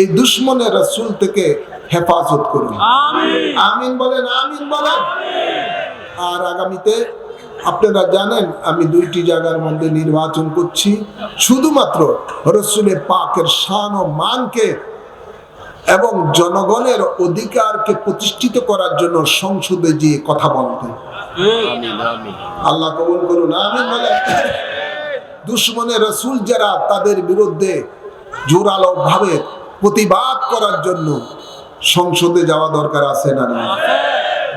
এই দুশমনের রাসূল থেকে হেফাজত করুন, আমিন বলেন, আমিন বলেন। আর আগামীতে আপনারা জানেন আমি 2টি জায়গার মধ্যে নির্বাচন করছি, শুধুমাত্র রাসূলের পাকের শান ও মানকে এবং জনগণের অধিকারকে প্রতিষ্ঠিত করার জন্য সংসদে যে কথা বলতে। আল্লাহ কবুল করুন, আমিন বলেন। দুশমনের রাসূল যারা, তাদের বিরুদ্ধে জোরালো ভাবে প্রতিবাদ করার জন্য সংসদে যাওয়া দরকার আছে না না?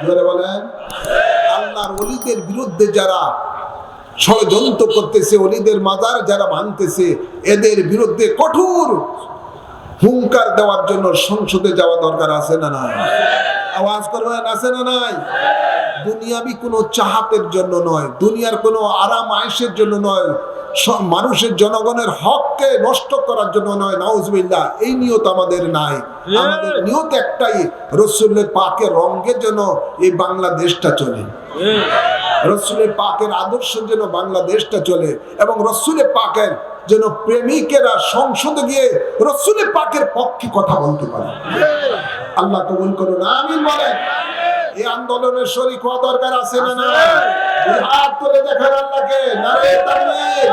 জোরে বলেন। আল্লাহর ওলিদের বিরুদ্ধে যারা ষড়যন্ত্র করতেছে, ওলিদের মাজার যারা ভাঙতেছে, এদের বিরুদ্ধে কঠোর হুঙ্কার দেওয়ার জন্য সংসদে যাওয়া দরকার আছে না নাই? আওয়াজ করবেন, আছে না নাই? দুনিয়াবি কোনো চাহাতের জন্য নয়, দুনিয়ার কোনো আরাম আয়েশের জন্য নয়, মানুষের জনগণের হককে নষ্ট করার জন্য নয়। নাউজুবিল্লাহ, এই নিয়ত আমাদের নাই। আমাদের নিয়ত একটাই, রাসূলের পাকের রঙের জন্য এই বাংলাদেশটা চলে, রাসূলের পাকের আদর্শের জন্য বাংলাদেশটা চলে, এবং রাসূলের পাকের যেন প্রেমিকেরা সংসদে গিয়ে রাসূলের পাকের পক্ষে কথা বলতে পারে। আল্লাহ কবুল করুন, আমিন বলেন। এই আন্দোলনের শরীক হওয়া দরকার আছে না না? হাত তুলে দেখান আল্লাহকে। নারে তাকবীর,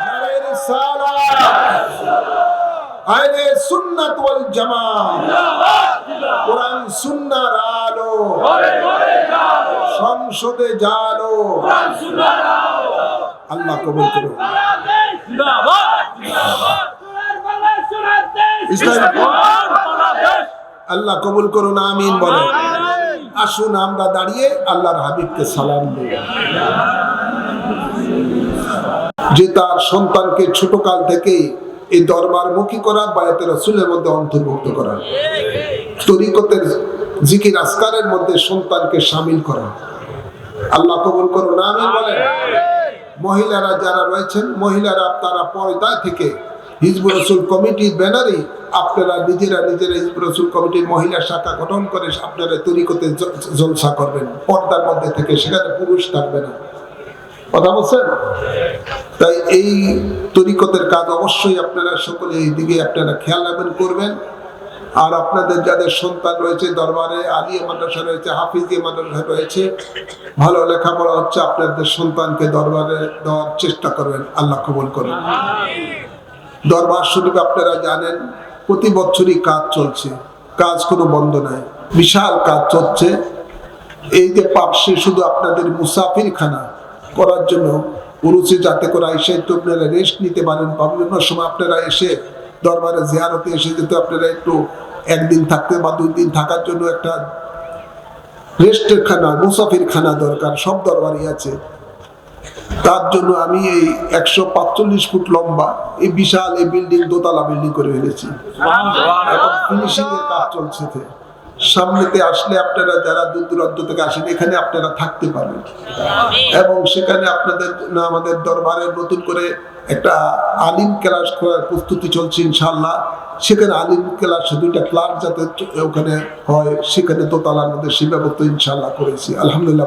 নারে রিসালাত, আহলে সুন্নাত ওয়াল জামাত, কোরআন সুন্নাহর আলো, সংসদে জালো। আল্লাহ কবুল করুন। আল্লাহ কবুল করুন, আমিন বলেন। আসুন আমরা দাঁড়িয়ে আল্লাহর হাবিবকে সালাম দেই, যে তার সন্তানকে ছোট কাল থেকে এই দরবারমুখী করা, বায়াতে রাসূলের মধ্যে অন্তর্ভুক্ত করা, তরিকতের জিকির আজকারের মধ্যে সন্তানকে শামিল করা। আল্লাহ কবুল করুন, আমিন বলেন। মহিলারা যারা রয়েছেন, মহিলারা তারা পর্দা থেকে হিজবুর রাসূল কমিটির ব্যানারে আপনারা নিজেরা হিজবুর রাসূল কমিটির মহিলা শাখা গঠন করে আপনারা তরিকতে জলসা করবেন, পর্দার মধ্যে থেকে, সেখানে পুরুষ থাকবে না। কথা বলছেন? তাই এই তরিকতের কাজ অবশ্যই আপনারা সকলে এই দিকে আপনারা খেয়াল রাখবেন, করবেন। আর আপনাদের যাদের সন্তান রয়েছে, দরবারে আলিয়া মাদ্রাসা রয়েছে, হাফিজিয়া মাদ্রাসা রয়েছে, ভালো লেখাপড়া হচ্ছে, আপনাদের সন্তানকে দরবারে দেওয়ার চেষ্টা করবেন। আল্লাহ কবুল করুন। দরবার শরীফে আপনারা জানেন প্রতি বছরই কাজ চলছে, কাজ কোনো বন্ধ নাই, বিশাল কাজ চলছে। এই যে পাশে শুধু আপনাদের মুসাফিরখানা করার জন্য উরুসে, যাতে করে এসে তো আপনারা রেস্ট নিতে পারেন, বিভিন্ন সময় আপনারা এসে দরবারে জিয়ারতে এসে যেতে আপনারা একটু একদিন থাকতে বা 2 দিন থাকার জন্য একটা রেস্টের খানা, মুসাফির খানা দরকার, সব দরবারই আছে। তার জন্য আমি এই 145 ফুট লম্বা এই বিশাল এই বিল্ডিং, দোতলা বিল্ডিং করে ফেলেছি। এখন ফিনিশিং এর কাজ চলছে। সামনেতে আসলে আপনারা যারা দূর দূরান্ত থেকে আসেন এখানে আপনারা থাকতে পারবেন এবং সেখানে আপনাদের আমাদের দরবারে নতুন করে একটা আলিম ক্লাস করার প্রস্তুতি চলছে ইনশাআল্লাহ। সেখানে আলিম ক্লাস 2টা ক্লাস যাতে ওখানে হয় সেখানে দোতলার মধ্যে সেই ব্যবস্থা ইনশাআল্লাহ করেছি। আলহামদুলিল্লাহ।